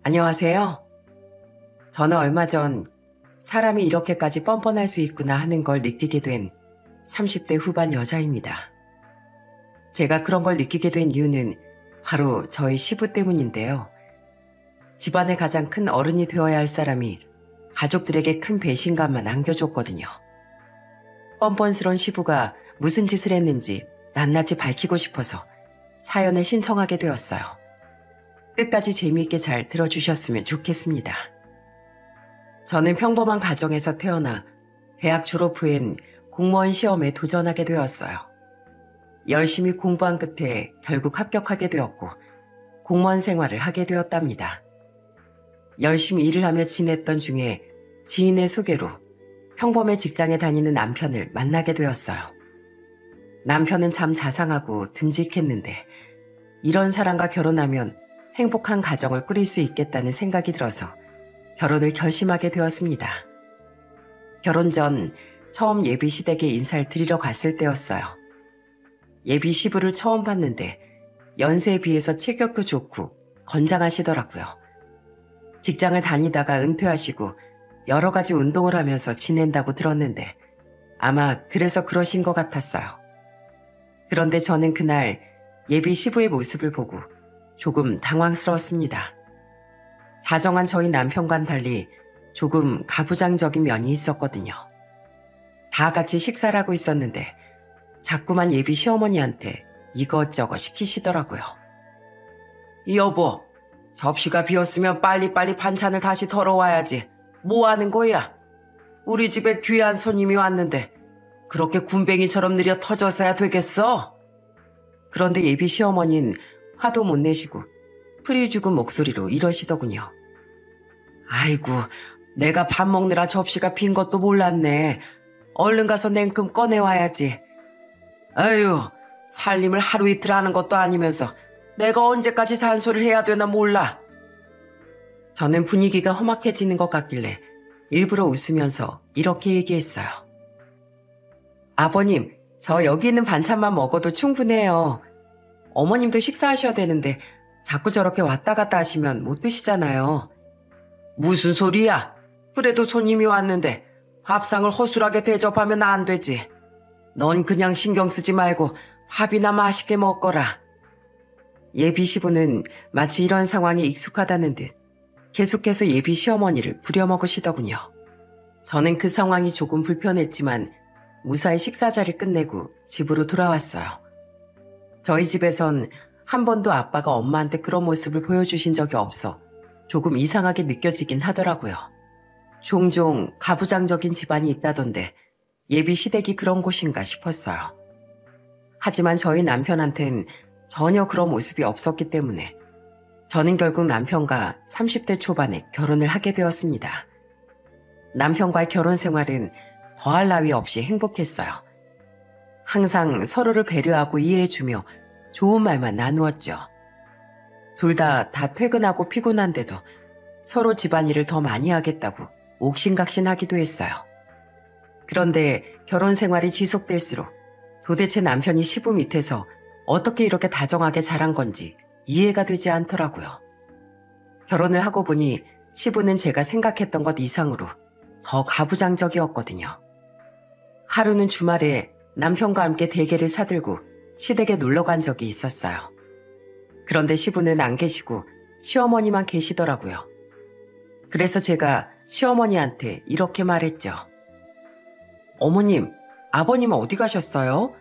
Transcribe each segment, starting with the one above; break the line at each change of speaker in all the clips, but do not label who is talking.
안녕하세요. 저는 얼마 전 사람이 이렇게까지 뻔뻔할 수 있구나 하는 걸 느끼게 된 30대 후반 여자입니다. 제가 그런 걸 느끼게 된 이유는 바로 저희 시부 때문인데요. 집안의 가장 큰 어른이 되어야 할 사람이 가족들에게 큰 배신감만 안겨줬거든요. 뻔뻔스러운 시부가 무슨 짓을 했는지 낱낱이 밝히고 싶어서 사연을 신청하게 되었어요. 끝까지 재미있게 잘 들어주셨으면 좋겠습니다. 저는 평범한 가정에서 태어나 대학 졸업 후엔 공무원 시험에 도전하게 되었어요. 열심히 공부한 끝에 결국 합격하게 되었고 공무원 생활을 하게 되었답니다. 열심히 일을 하며 지냈던 중에 지인의 소개로 평범의 직장에 다니는 남편을 만나게 되었어요. 남편은 참 자상하고 듬직했는데 이런 사람과 결혼하면 행복한 가정을 꾸릴 수 있겠다는 생각이 들어서 결혼을 결심하게 되었습니다. 결혼 전 처음 예비 시댁에 인사를 드리러 갔을 때였어요. 예비 시부를 처음 봤는데 연세에 비해서 체격도 좋고 건장하시더라고요. 직장을 다니다가 은퇴하시고 여러 가지 운동을 하면서 지낸다고 들었는데 아마 그래서 그러신 것 같았어요. 그런데 저는 그날 예비 시부의 모습을 보고 조금 당황스러웠습니다. 다정한 저희 남편과는 달리 조금 가부장적인 면이 있었거든요. 다 같이 식사를 하고 있었는데 자꾸만 예비 시어머니한테 이것저것 시키시더라고요. 여보, 접시가 비었으면 빨리빨리 반찬을 다시 덜어와야지. 뭐 하는 거야? 우리 집에 귀한 손님이 왔는데 그렇게 군뱅이처럼 느려 터져서야 되겠어? 그런데 예비 시어머니는 화도 못 내시고 풀이 죽은 목소리로 이러시더군요. 아이고, 내가 밥 먹느라 접시가 빈 것도 몰랐네. 얼른 가서 냉큼 꺼내와야지. 아유, 살림을 하루 이틀 하는 것도 아니면서 내가 언제까지 잔소리를 해야 되나 몰라. 저는 분위기가 험악해지는 것 같길래 일부러 웃으면서 이렇게 얘기했어요. 아버님, 저 여기 있는 반찬만 먹어도 충분해요. 어머님도 식사하셔야 되는데 자꾸 저렇게 왔다 갔다 하시면 못 드시잖아요. 무슨 소리야? 그래도 손님이 왔는데 밥상을 허술하게 대접하면 안 되지. 넌 그냥 신경 쓰지 말고 밥이나 맛있게 먹거라. 예비 시부는 마치 이런 상황이 익숙하다는 듯 계속해서 예비 시어머니를 부려먹으시더군요. 저는 그 상황이 조금 불편했지만 무사히 식사 자리를 끝내고 집으로 돌아왔어요. 저희 집에선 한 번도 아빠가 엄마한테 그런 모습을 보여주신 적이 없어 조금 이상하게 느껴지긴 하더라고요. 종종 가부장적인 집안이 있다던데 예비 시댁이 그런 곳인가 싶었어요. 하지만 저희 남편한텐 전혀 그런 모습이 없었기 때문에 저는 결국 남편과 30대 초반에 결혼을 하게 되었습니다. 남편과의 결혼 생활은 더할 나위 없이 행복했어요. 항상 서로를 배려하고 이해해주며 좋은 말만 나누었죠. 둘 다 퇴근하고 피곤한데도 서로 집안일을 더 많이 하겠다고 옥신각신하기도 했어요. 그런데 결혼 생활이 지속될수록 도대체 남편이 시부 밑에서 어떻게 이렇게 다정하게 자란 건지 이해가 되지 않더라고요. 결혼을 하고 보니 시부는 제가 생각했던 것 이상으로 더 가부장적이었거든요. 하루는 주말에 남편과 함께 대게를 사들고 시댁에 놀러 간 적이 있었어요. 그런데 시부는 안 계시고 시어머니만 계시더라고요. 그래서 제가 시어머니한테 이렇게 말했죠. 어머님, 아버님은 어디 가셨어요?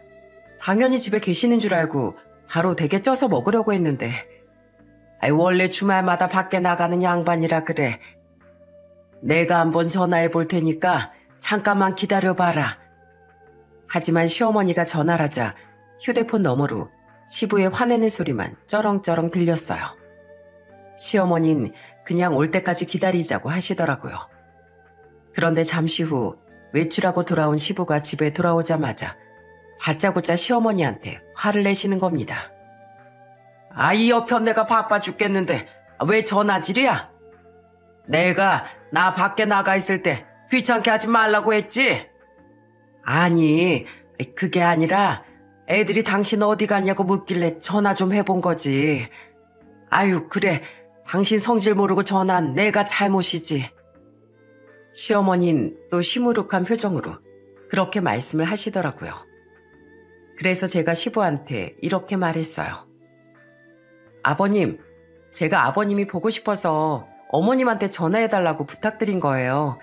당연히 집에 계시는 줄 알고 바로 대게 쪄서 먹으려고 했는데. 원래 주말마다 밖에 나가는 양반이라 그래. 내가 한번 전화해 볼 테니까 잠깐만 기다려봐라. 하지만 시어머니가 전화를 하자 휴대폰 너머로 시부의 화내는 소리만 쩌렁쩌렁 들렸어요. 시어머니는 그냥 올 때까지 기다리자고 하시더라고요. 그런데 잠시 후 외출하고 돌아온 시부가 집에 돌아오자마자 다짜고짜 시어머니한테 화를 내시는 겁니다. 이 여편 내가 바빠 죽겠는데 왜 전화질이야? 내가 나 밖에 나가 있을 때 귀찮게 하지 말라고 했지? 아니, 그게 아니라 애들이 당신 어디 갔냐고 묻길래 전화 좀 해본 거지. 아유, 그래. 당신 성질 모르고 전한 내가 잘못이지. 시어머니는 또 시무룩한 표정으로 그렇게 말씀을 하시더라고요. 그래서 제가 시부한테 이렇게 말했어요. 아버님, 제가 아버님이 보고 싶어서 어머님한테 전화해달라고 부탁드린 거예요.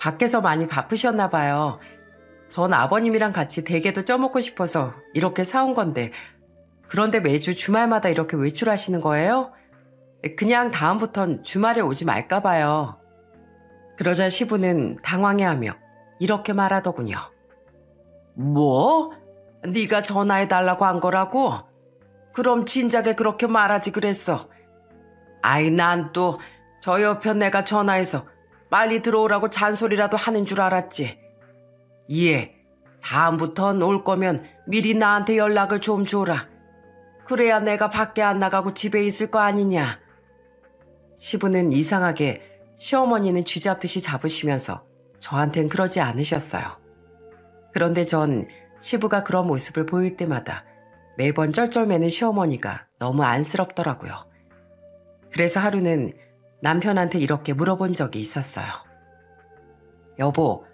밖에서 많이 바쁘셨나 봐요. 전 아버님이랑 같이 대게도 쪄먹고 싶어서 이렇게 사온 건데, 그런데 매주 주말마다 이렇게 외출하시는 거예요? 그냥 다음부턴 주말에 오지 말까 봐요. 그러자 시부는 당황해하며 이렇게 말하더군요. 뭐? 네가 전화해달라고 한 거라고? 그럼 진작에 그렇게 말하지 그랬어. 아이, 난 또 저 옆에 내가 전화해서 빨리 들어오라고 잔소리라도 하는 줄 알았지. 예, 다음부턴 올 거면 미리 나한테 연락을 좀 줘라. 그래야 내가 밖에 안 나가고 집에 있을 거 아니냐. 시부는 이상하게 시어머니는 쥐잡듯이 잡으시면서 저한텐 그러지 않으셨어요. 그런데 전 시부가 그런 모습을 보일 때마다 매번 쩔쩔매는 시어머니가 너무 안쓰럽더라고요. 그래서 하루는 남편한테 이렇게 물어본 적이 있었어요. 여보,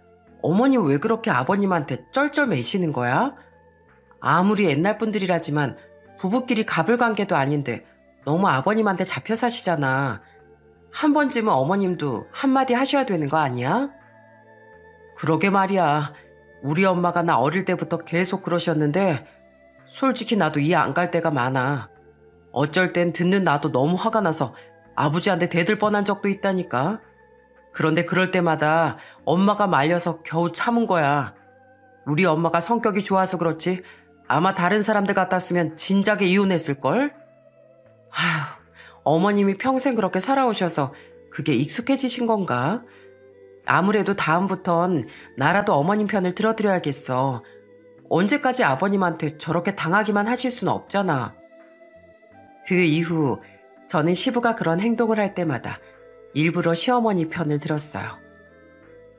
어머님 왜 그렇게 아버님한테 쩔쩔매시는 거야? 아무리 옛날 분들이라지만 부부끼리 가불관계도 아닌데 너무 아버님한테 잡혀 사시잖아. 한 번쯤은 어머님도 한마디 하셔야 되는 거 아니야? 그러게 말이야. 우리 엄마가 나 어릴 때부터 계속 그러셨는데 솔직히 나도 이해 안 갈 때가 많아. 어쩔 땐 듣는 나도 너무 화가 나서 아버지한테 대들 뻔한 적도 있다니까. 그런데 그럴 때마다 엄마가 말려서 겨우 참은 거야. 우리 엄마가 성격이 좋아서 그렇지 아마 다른 사람들 같았으면 진작에 이혼했을걸? 아휴, 어머님이 평생 그렇게 살아오셔서 그게 익숙해지신 건가? 아무래도 다음부턴 나라도 어머님 편을 들어드려야겠어. 언제까지 아버님한테 저렇게 당하기만 하실 수는 없잖아. 그 이후 저는 시부가 그런 행동을 할 때마다 일부러 시어머니 편을 들었어요.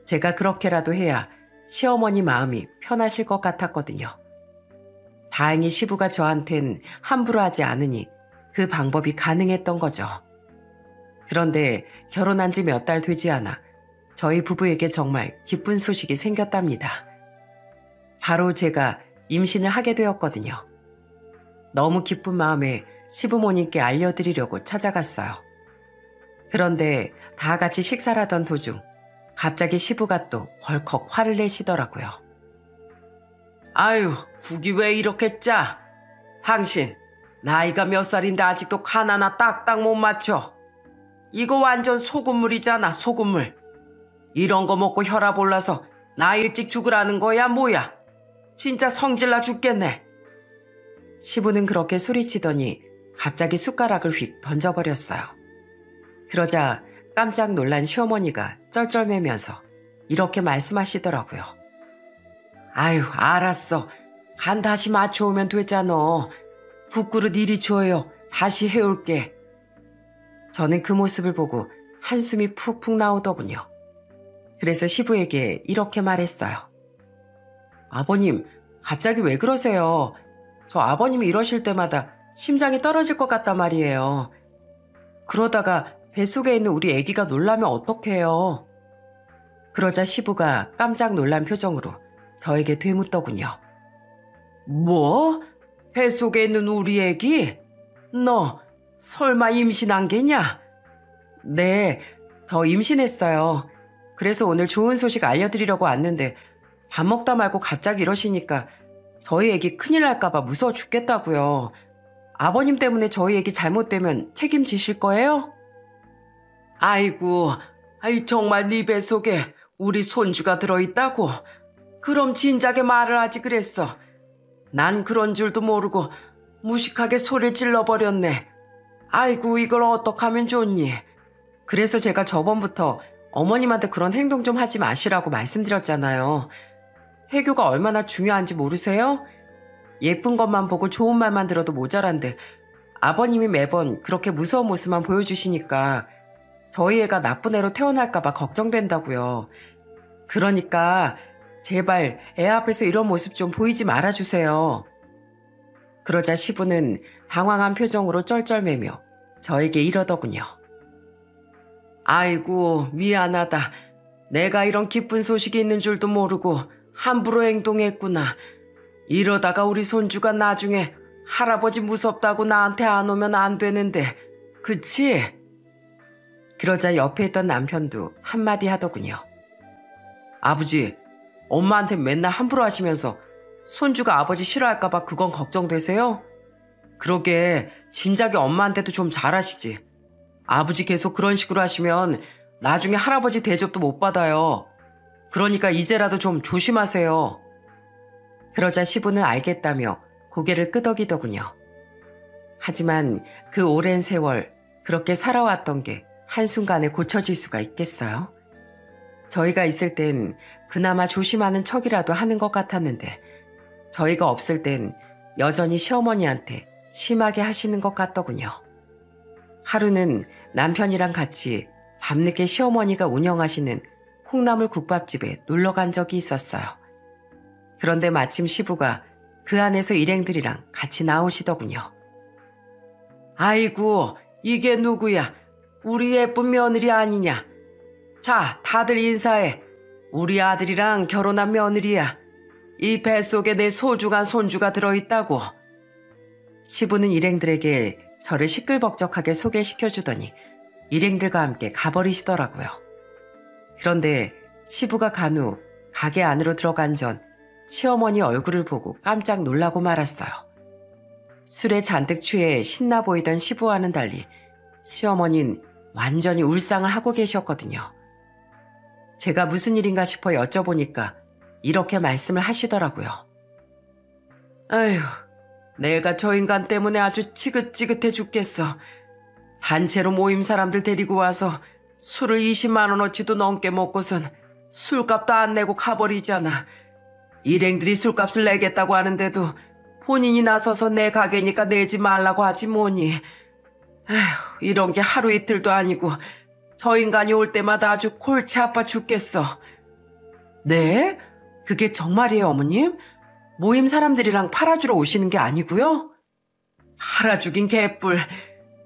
제가 그렇게라도 해야 시어머니 마음이 편하실 것 같았거든요. 다행히 시부가 저한텐 함부로 하지 않으니 그 방법이 가능했던 거죠. 그런데 결혼한 지 몇 달 되지 않아 저희 부부에게 정말 기쁜 소식이 생겼답니다. 바로 제가 임신을 하게 되었거든요. 너무 기쁜 마음에 시부모님께 알려드리려고 찾아갔어요. 그런데 다 같이 식사를 하던 도중 갑자기 시부가 또 벌컥 화를 내시더라고요. 아유, 국이 왜 이렇게 짜? 당신 나이가 몇 살인데 아직도 간 하나 딱딱 못 맞춰. 이거 완전 소금물이잖아, 소금물. 이런 거 먹고 혈압 올라서 나 일찍 죽으라는 거야, 뭐야? 진짜 성질나 죽겠네. 시부는 그렇게 소리치더니 갑자기 숟가락을 휙 던져버렸어요. 그러자 깜짝 놀란 시어머니가 쩔쩔매면서 이렇게 말씀하시더라고요. 아유, 알았어. 간 다시 맞춰오면 되잖아. 국그릇 이리 줘요. 다시 해올게. 저는 그 모습을 보고 한숨이 푹푹 나오더군요. 그래서 시부에게 이렇게 말했어요. 아버님, 갑자기 왜 그러세요? 저 아버님이 이러실 때마다 심장이 떨어질 것 같단 말이에요. 그러다가 뱃속에 있는 우리 아기가 놀라면 어떡해요? 그러자 시부가 깜짝 놀란 표정으로 저에게 되묻더군요. 뭐? 뱃속에 있는 우리 아기? 너 설마 임신한 게냐? 네, 저 임신했어요. 그래서 오늘 좋은 소식 알려드리려고 왔는데 밥 먹다 말고 갑자기 이러시니까 저희 애기 큰일 날까봐 무서워 죽겠다고요. 아버님 때문에 저희 애기 잘못되면 책임지실 거예요? 아이고, 정말 네 뱃속에 우리 손주가 들어있다고? 그럼 진작에 말을 하지 그랬어. 난 그런 줄도 모르고 무식하게 소리를 질러버렸네. 아이고, 이걸 어떡하면 좋니? 그래서 제가 저번부터 어머님한테 그런 행동 좀 하지 마시라고 말씀드렸잖아요. 해교가 얼마나 중요한지 모르세요? 예쁜 것만 보고 좋은 말만 들어도 모자란데 아버님이 매번 그렇게 무서운 모습만 보여주시니까 저희 애가 나쁜 애로 태어날까봐 걱정된다고요. 그러니까 제발 애 앞에서 이런 모습 좀 보이지 말아주세요. 그러자 시부는 당황한 표정으로 쩔쩔매며 저에게 이러더군요. 아이고, 미안하다. 내가 이런 기쁜 소식이 있는 줄도 모르고 함부로 행동했구나. 이러다가 우리 손주가 나중에 할아버지 무섭다고 나한테 안 오면 안 되는데, 그치? 그러자 옆에 있던 남편도 한마디 하더군요. 아버지, 엄마한테 맨날 함부로 하시면서 손주가 아버지 싫어할까봐 그건 걱정되세요? 그러게 진작에 엄마한테도 좀 잘하시지. 아버지 계속 그런 식으로 하시면 나중에 할아버지 대접도 못 받아요. 그러니까 이제라도 좀 조심하세요. 그러자 시부는 알겠다며 고개를 끄덕이더군요. 하지만 그 오랜 세월 그렇게 살아왔던 게 한순간에 고쳐질 수가 있겠어요? 저희가 있을 땐 그나마 조심하는 척이라도 하는 것 같았는데 저희가 없을 땐 여전히 시어머니한테 심하게 하시는 것 같더군요. 하루는 남편이랑 같이 밤늦게 시어머니가 운영하시는 콩나물 국밥집에 놀러 간 적이 있었어요. 그런데 마침 시부가 그 안에서 일행들이랑 같이 나오시더군요. 아이고, 이게 누구야? 우리 예쁜 며느리 아니냐? 자, 다들 인사해. 우리 아들이랑 결혼한 며느리야. 이 뱃속에 내 소중한 손주가 들어있다고. 시부는 일행들에게 저를 시끌벅적하게 소개시켜주더니 일행들과 함께 가버리시더라고요. 그런데 시부가 간 후 가게 안으로 들어간 전 시어머니 얼굴을 보고 깜짝 놀라고 말았어요. 술에 잔뜩 취해 신나 보이던 시부와는 달리 시어머니는 완전히 울상을 하고 계셨거든요. 제가 무슨 일인가 싶어 여쭤보니까 이렇게 말씀을 하시더라고요. 아휴, 내가 저 인간 때문에 아주 지긋지긋해 죽겠어. 단체로 모임 사람들 데리고 와서 술을 20만 원어치도 넘게 먹고선 술값도 안 내고 가버리잖아. 일행들이 술값을 내겠다고 하는데도 본인이 나서서 내 가게니까 내지 말라고 하지 뭐니. 에휴, 이런 게 하루 이틀도 아니고 저 인간이 올 때마다 아주 골치 아파 죽겠어. 네? 그게 정말이에요, 어머님? 모임 사람들이랑 팔아주러 오시는 게 아니고요? 팔아주긴 개뿔.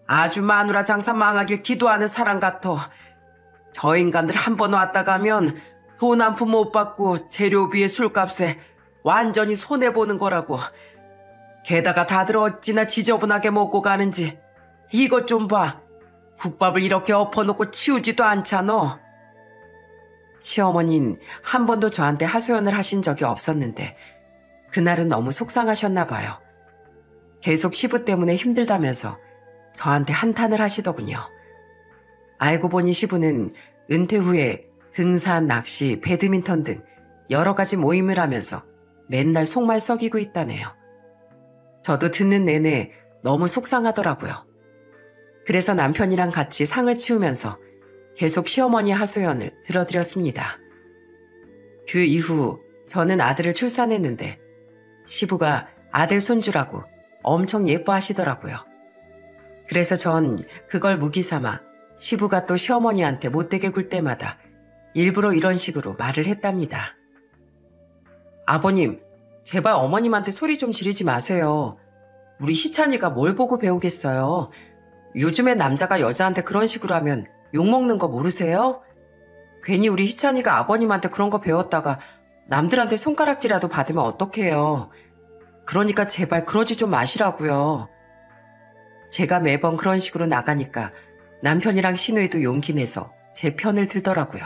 아주 마누라 장사 망하길 기도하는 사람 같아. 저 인간들 한 번 왔다 가면 돈 한 푼 못 받고 재료비에 술값에 완전히 손해보는 거라고. 게다가 다들 어찌나 지저분하게 먹고 가는지 이것 좀 봐. 국밥을 이렇게 엎어놓고 치우지도 않잖아. 시어머니는 한 번도 저한테 하소연을 하신 적이 없었는데 그날은 너무 속상하셨나 봐요. 계속 시부 때문에 힘들다면서 저한테 한탄을 하시더군요. 알고 보니 시부는 은퇴 후에 등산, 낚시, 배드민턴 등 여러 가지 모임을 하면서 맨날 속말 썩이고 있다네요. 저도 듣는 내내 너무 속상하더라고요. 그래서 남편이랑 같이 상을 치우면서 계속 시어머니 하소연을 들어드렸습니다. 그 이후 저는 아들을 출산했는데 시부가 아들 손주라고 엄청 예뻐하시더라고요. 그래서 전 그걸 무기 삼아 시부가 또 시어머니한테 못되게 굴 때마다 일부러 이런 식으로 말을 했답니다. 아버님, 제발 어머님한테 소리 좀 지르지 마세요. 우리 희찬이가 뭘 보고 배우겠어요. 요즘에 남자가 여자한테 그런 식으로 하면 욕먹는 거 모르세요? 괜히 우리 희찬이가 아버님한테 그런 거 배웠다가 남들한테 손가락질이라도 받으면 어떡해요. 그러니까 제발 그러지 좀 마시라고요. 제가 매번 그런 식으로 나가니까 남편이랑 시누이도 용기 내서 제 편을 들더라고요.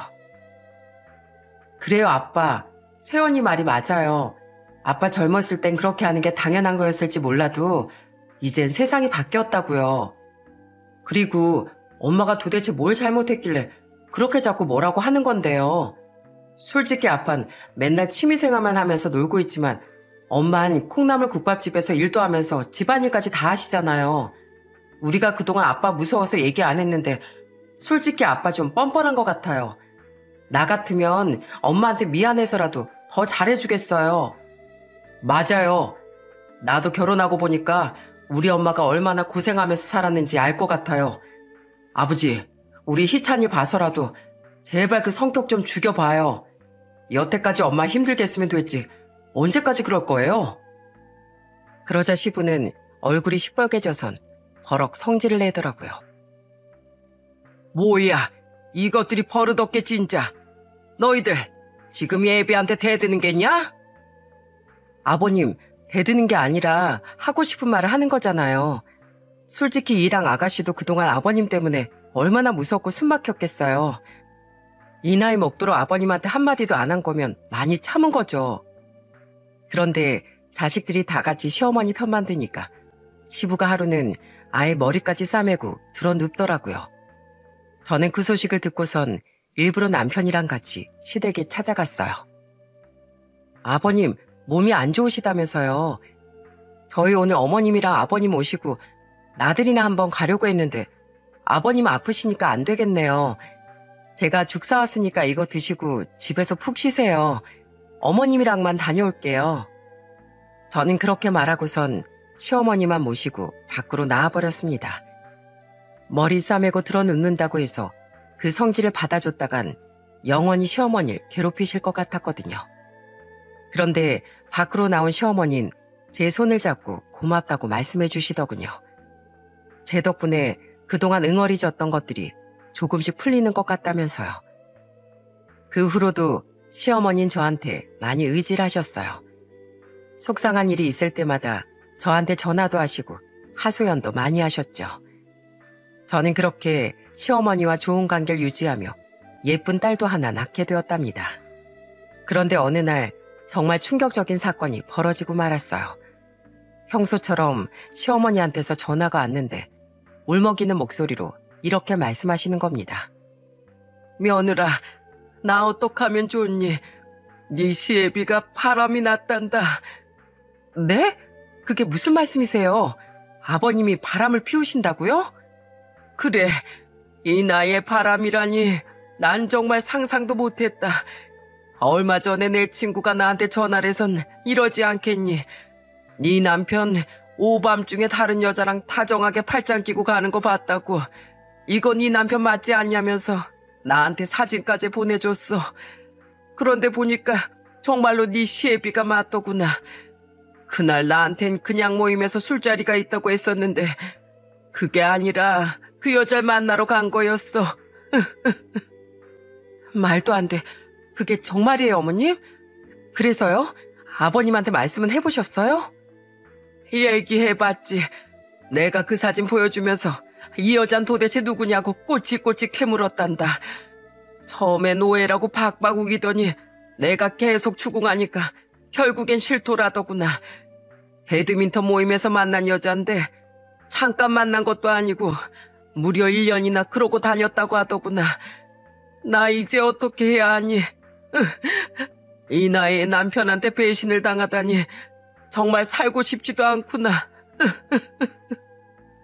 그래요, 아빠. 세연이 말이 맞아요. 아빠 젊었을 땐 그렇게 하는 게 당연한 거였을지 몰라도 이젠 세상이 바뀌었다고요. 그리고 엄마가 도대체 뭘 잘못했길래 그렇게 자꾸 뭐라고 하는 건데요. 솔직히 아빠는 맨날 취미생활만 하면서 놀고 있지만 엄만 콩나물 국밥집에서 일도 하면서 집안일까지 다 하시잖아요. 우리가 그동안 아빠 무서워서 얘기 안 했는데 솔직히 아빠 좀 뻔뻔한 것 같아요. 나 같으면 엄마한테 미안해서라도 더 잘해주겠어요. 맞아요. 나도 결혼하고 보니까 우리 엄마가 얼마나 고생하면서 살았는지 알 것 같아요. 아버지, 우리 희찬이 봐서라도 제발 그 성격 좀 죽여봐요. 여태까지 엄마 힘들게 했으면 됐지. 언제까지 그럴 거예요? 그러자 시부는 얼굴이 시뻘개져선 버럭 성질을 내더라고요. 뭐야, 이것들이 버릇없게 진짜. 너희들 지금 예비한테 대드는 게냐? 아버님, 대드는 게 아니라 하고 싶은 말을 하는 거잖아요. 솔직히 이랑 아가씨도 그동안 아버님 때문에 얼마나 무섭고 숨막혔겠어요. 이 나이 먹도록 아버님한테 한마디도 안 한 거면 많이 참은 거죠. 그런데 자식들이 다 같이 시어머니 편만 드니까 시부가 하루는 아예 머리까지 싸매고 드러눕더라고요. 저는 그 소식을 듣고선 일부러 남편이랑 같이 시댁에 찾아갔어요. 아버님, 몸이 안 좋으시다면서요. 저희 오늘 어머님이랑 아버님 오시고 나들이나 한번 가려고 했는데 아버님 아프시니까 안 되겠네요. 제가 죽 사왔으니까 이거 드시고 집에서 푹 쉬세요. 어머님이랑만 다녀올게요. 저는 그렇게 말하고선 시어머니만 모시고 밖으로 나와버렸습니다. 머리 싸매고 드러눕는다고 해서 그 성질을 받아줬다간 영원히 시어머니를 괴롭히실 것 같았거든요. 그런데 밖으로 나온 시어머니는 제 손을 잡고 고맙다고 말씀해 주시더군요. 제 덕분에 그동안 응어리졌던 것들이 조금씩 풀리는 것 같다면서요. 그 후로도 시어머니는 저한테 많이 의지를 하셨어요. 속상한 일이 있을 때마다 저한테 전화도 하시고 하소연도 많이 하셨죠. 저는 그렇게 시어머니와 좋은 관계를 유지하며 예쁜 딸도 하나 낳게 되었답니다. 그런데 어느 날 정말 충격적인 사건이 벌어지고 말았어요. 평소처럼 시어머니한테서 전화가 왔는데 울먹이는 목소리로 이렇게 말씀하시는 겁니다. 며느라, 나 어떡하면 좋니? 네 시애비가 바람이 났단다. 네? 그게 무슨 말씀이세요? 아버님이 바람을 피우신다고요? 그래, 이 나이에 바람이라니 난 정말 상상도 못했다. 얼마 전에 내 친구가 나한테 전화를 해선 이러지 않겠니? 네 남편 오밤중에 다른 여자랑 다정하게 팔짱 끼고 가는 거 봤다고. 이거 네 남편 맞지 않냐면서 나한테 사진까지 보내줬어. 그런데 보니까 정말로 네 시애비가 맞더구나. 그날 나한텐 그냥 모임에서 술자리가 있다고 했었는데 그게 아니라 그 여자를 만나러 간 거였어. 말도 안 돼. 그게 정말이에요, 어머님? 그래서요? 아버님한테 말씀은 해보셨어요? 얘기해봤지. 내가 그 사진 보여주면서 이 여잔 도대체 누구냐고 꼬치꼬치 캐물었단다. 처음에 노예라고 박박 우기더니 내가 계속 추궁하니까 결국엔 실토라더구나. 배드민턴 모임에서 만난 여잔데 잠깐 만난 것도 아니고 무려 1년이나 그러고 다녔다고 하더구나. 나 이제 어떻게 해야 하니? 이 나이에 남편한테 배신을 당하다니 정말 살고 싶지도 않구나.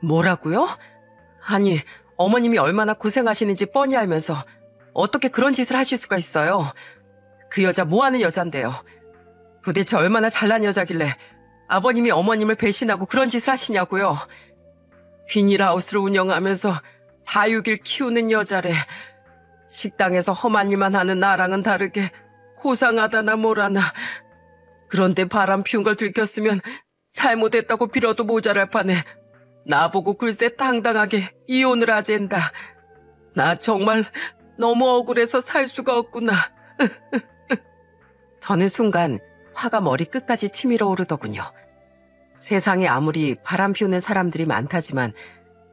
뭐라고요? 아니, 어머님이 얼마나 고생하시는지 뻔히 알면서 어떻게 그런 짓을 하실 수가 있어요? 그 여자 뭐하는 여잔데요? 도대체 얼마나 잘난 여자길래 아버님이 어머님을 배신하고 그런 짓을 하시냐고요? 비닐하우스를 운영하면서 다육일 키우는 여자래. 식당에서 험한 일만 하는 나랑은 다르게 고상하다나 뭐라나. 그런데 바람 피운 걸 들켰으면 잘못했다고 빌어도 모자랄 판에 나보고 글쎄 당당하게 이혼을 하젠다. 나 정말 너무 억울해서 살 수가 없구나. 저는 순간 화가 머리 끝까지 치밀어 오르더군요. 세상에 아무리 바람 피우는 사람들이 많다지만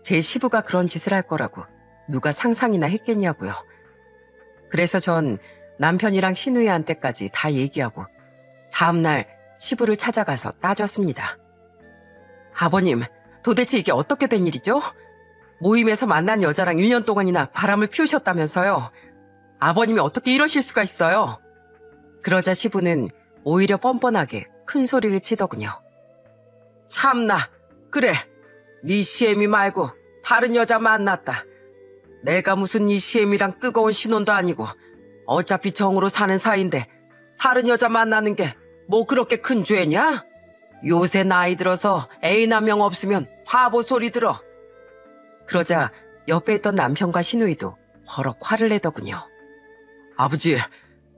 제 시부가 그런 짓을 할 거라고 누가 상상이나 했겠냐고요. 그래서 전 남편이랑 시누이한테까지 다 얘기하고 다음날 시부를 찾아가서 따졌습니다. 아버님, 도대체 이게 어떻게 된 일이죠? 모임에서 만난 여자랑 1년 동안이나 바람을 피우셨다면서요. 아버님이 어떻게 이러실 수가 있어요? 그러자 시부는 오히려 뻔뻔하게 큰 소리를 치더군요. 참나, 그래, 네 시애미 말고 다른 여자 만났다. 내가 무슨 네 시애미랑 뜨거운 신혼도 아니고 어차피 정으로 사는 사이인데 다른 여자 만나는 게 뭐 그렇게 큰 죄냐? 요새 나이 들어서 애인 한 명 없으면 바보 소리 들어. 그러자 옆에 있던 남편과 시누이도 버럭 화를 내더군요. 아버지,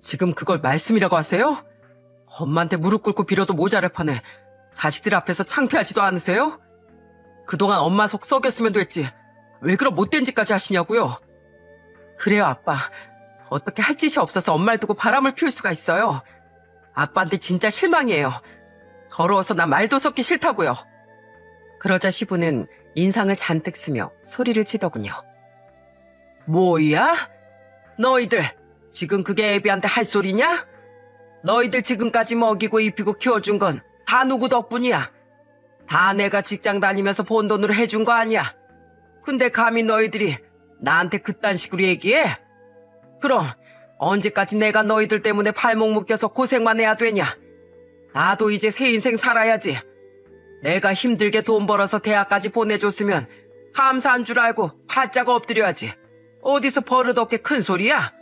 지금 그걸 말씀이라고 하세요? 엄마한테 무릎 꿇고 빌어도 모자랄 판에 자식들 앞에서 창피하지도 않으세요? 그동안 엄마 속 썩였으면 됐지. 왜 그런 못된 짓까지 하시냐고요? 그래요, 아빠. 어떻게 할 짓이 없어서 엄마를 두고 바람을 피울 수가 있어요. 아빠한테 진짜 실망이에요. 더러워서 나 말도 섞기 싫다고요. 그러자 시부는 인상을 잔뜩 쓰며 소리를 치더군요. 뭐야? 너희들 지금 그게 애비한테 할 소리냐? 너희들 지금까지 먹이고 입히고 키워준 건 다 누구 덕분이야? 다 내가 직장 다니면서 번 돈으로 해준 거 아니야? 근데 감히 너희들이 나한테 그딴 식으로 얘기해? 그럼 언제까지 내가 너희들 때문에 발목 묶여서 고생만 해야 되냐? 나도 이제 새 인생 살아야지. 내가 힘들게 돈 벌어서 대학까지 보내줬으면 감사한 줄 알고 바짝 엎드려야지. 어디서 버릇없게 큰 소리야?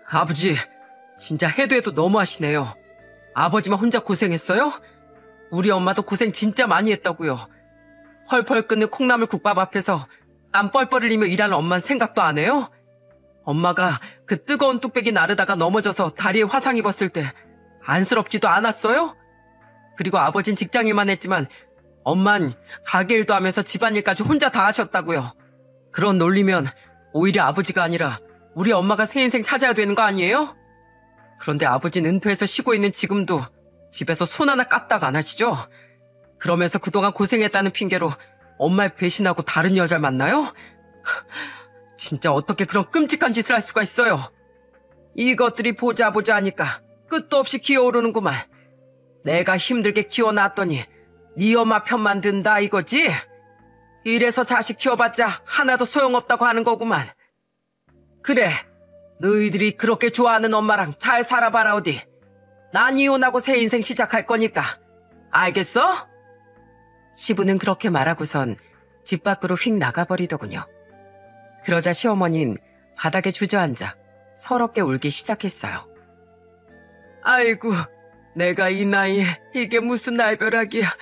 아버지, 진짜 해도 해도 너무하시네요. 아버지만 혼자 고생했어요? 우리 엄마도 고생 진짜 많이 했다고요. 펄펄 끓는 콩나물 국밥 앞에서 땀 뻘뻘 흘리며 일하는 엄마는 생각도 안 해요? 엄마가 그 뜨거운 뚝배기 나르다가 넘어져서 다리에 화상 입었을 때 안쓰럽지도 않았어요? 그리고 아버진 직장일만 했지만 엄만 가게 일도 하면서 집안일까지 혼자 다 하셨다고요. 그런 논리면 오히려 아버지가 아니라 우리 엄마가 새 인생 찾아야 되는 거 아니에요? 그런데 아버지는 은퇴해서 쉬고 있는 지금도 집에서 손 하나 까딱 안 하시죠? 그러면서 그동안 고생했다는 핑계로 엄마를 배신하고 다른 여자를 만나요? 진짜 어떻게 그런 끔찍한 짓을 할 수가 있어요? 이것들이 보자 하니까 끝도 없이 기어오르는구만. 내가 힘들게 키워놨더니 네 엄마 편만 든다 이거지? 이래서 자식 키워봤자 하나도 소용없다고 하는 거구만. 그래, 너희들이 그렇게 좋아하는 엄마랑 잘 살아봐라 어디. 난 이혼하고 새 인생 시작할 거니까. 알겠어? 시부는 그렇게 말하고선 집 밖으로 휙 나가버리더군요. 그러자 시어머니는 바닥에 주저앉아 서럽게 울기 시작했어요. 아이고, 내가 이 나이에 이게 무슨 날벼락이야.